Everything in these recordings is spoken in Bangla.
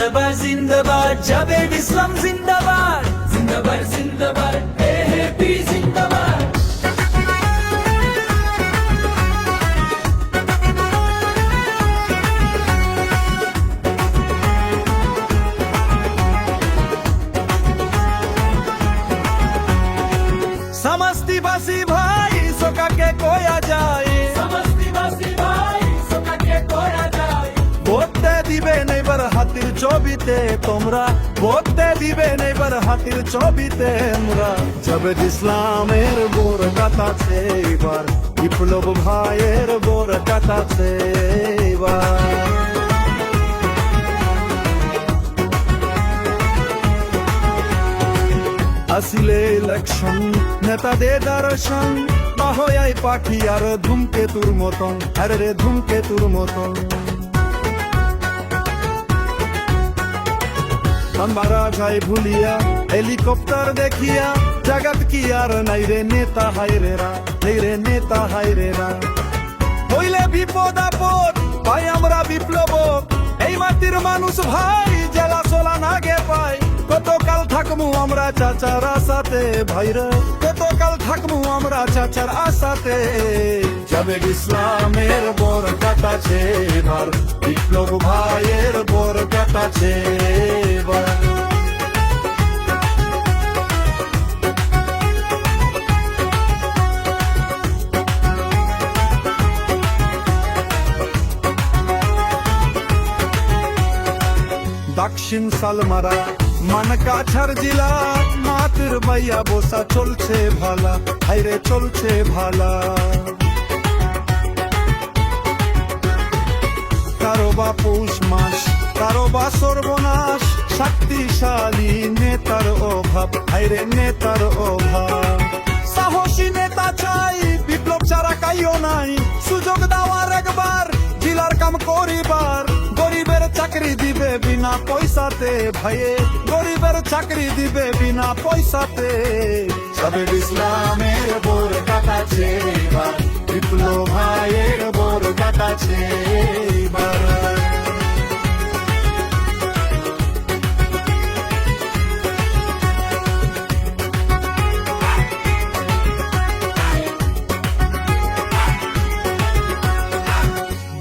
জিন্দাবাদ জিন্দাবাদ জাবেদ ইসলাম জিন্দাবাদ জিন্দাবাদ জিন্দাবাদ এএপি জিন্দাবাদ समस्तीवासी भाई सोका के कोया जाए সমস্তিবাসী ভাই সোকাকে কোরা যায় ভোটে দিবে নেবার হাতির ছবিতে তোমরা ভোটে দিবে নেবার হাতির ছবিতে আমরা জাবেদ ইসলামের বোর কাটাছে এবার বিপ্লব ভাইয়ের বোর কাটাছে এবার আসিলে ইলেকশন নেতাদের দর্শন বাহয়াই পাখি আর ধূমকেতুর মতন আরে রে ধূমকেতুর মতন মারা যায় ভুলিয়া হেলিকপ্টার দেখিয়া জগৎ কি আর নাই রে নেতা হাইরেরা এই রে নেতা হাইরেরা হইলে বিপদ আপদ ভাই আমরা বিপ্লব এই মাটির মানুষ ভাই জেলা সোলা নাগে পাই কতকাল থাকমু আমরা চাচার আশাতে ভাইরা কতকাল থাকমু আমরা চাচার আশাতে জাবেদ ইসলামের বোর কাটাছে এবার বিপ্লব ভাইয়ের বোর কাটাছে এবার দক্ষিণ সালমারা মানকাছার জেলা মাতির বাইয়া বসা চলছে ভালা হাইরে চলছে ভালা কারো বা পৌষ মাস কারো বা সর্বনাশ শক্তিশালী নেতার অভাব হাইরে নেতার অভাব সাহসী নেতা চাই বিপ্লব ছাড়া কাইও নাই সুযোগ দেওয়ার একবার জেলার কাম করিবার গরিবের চাকরি দিবে বিনা পয়সাতে ভাইয়ে গরিবের চাকরি দিবে বিনা পয়সাতে জাবেদ ইসলামের বোর কাটাছে এবার বিপ্লব ভাইয়ের বোর কাটাছে এবার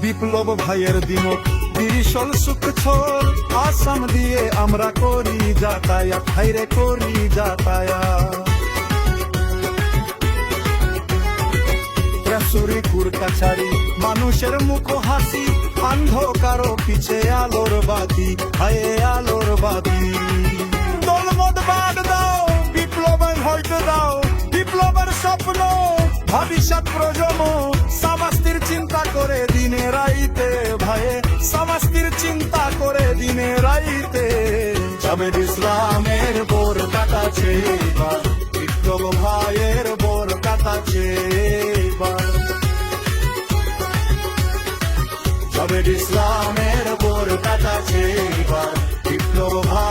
বিপ্লব ভাইয়ের দিনত বিশাল সুখ ছল আসাম দিয়ে আমরা করি যাতায়াত হাইরে করি যাতায়াত ত্রিশুরি কুরকাছারি মানুষের মুখ হাসি অন্ধকার পিছে আলোর বাতি হায় আলোর বাতি দলমত বাদ দাও বিপ্লবের হয়তো দাও বিপ্লবের স্বপ্ন ভবিষ্যৎ প্রজন্ম সমাস্তির চিন্তা করে দিনে রাইতে ভাইয়ে সমাস্তির চিন্তা করে দিনে রাইতে জাবেদ ইসলামের বোর কাটাছে এবার বিপ্লব ভাইয়ের বোর কাটাছে এবার জাবেদ ইসলামের বোর কাটাছে এবার বিপ্লব ভাই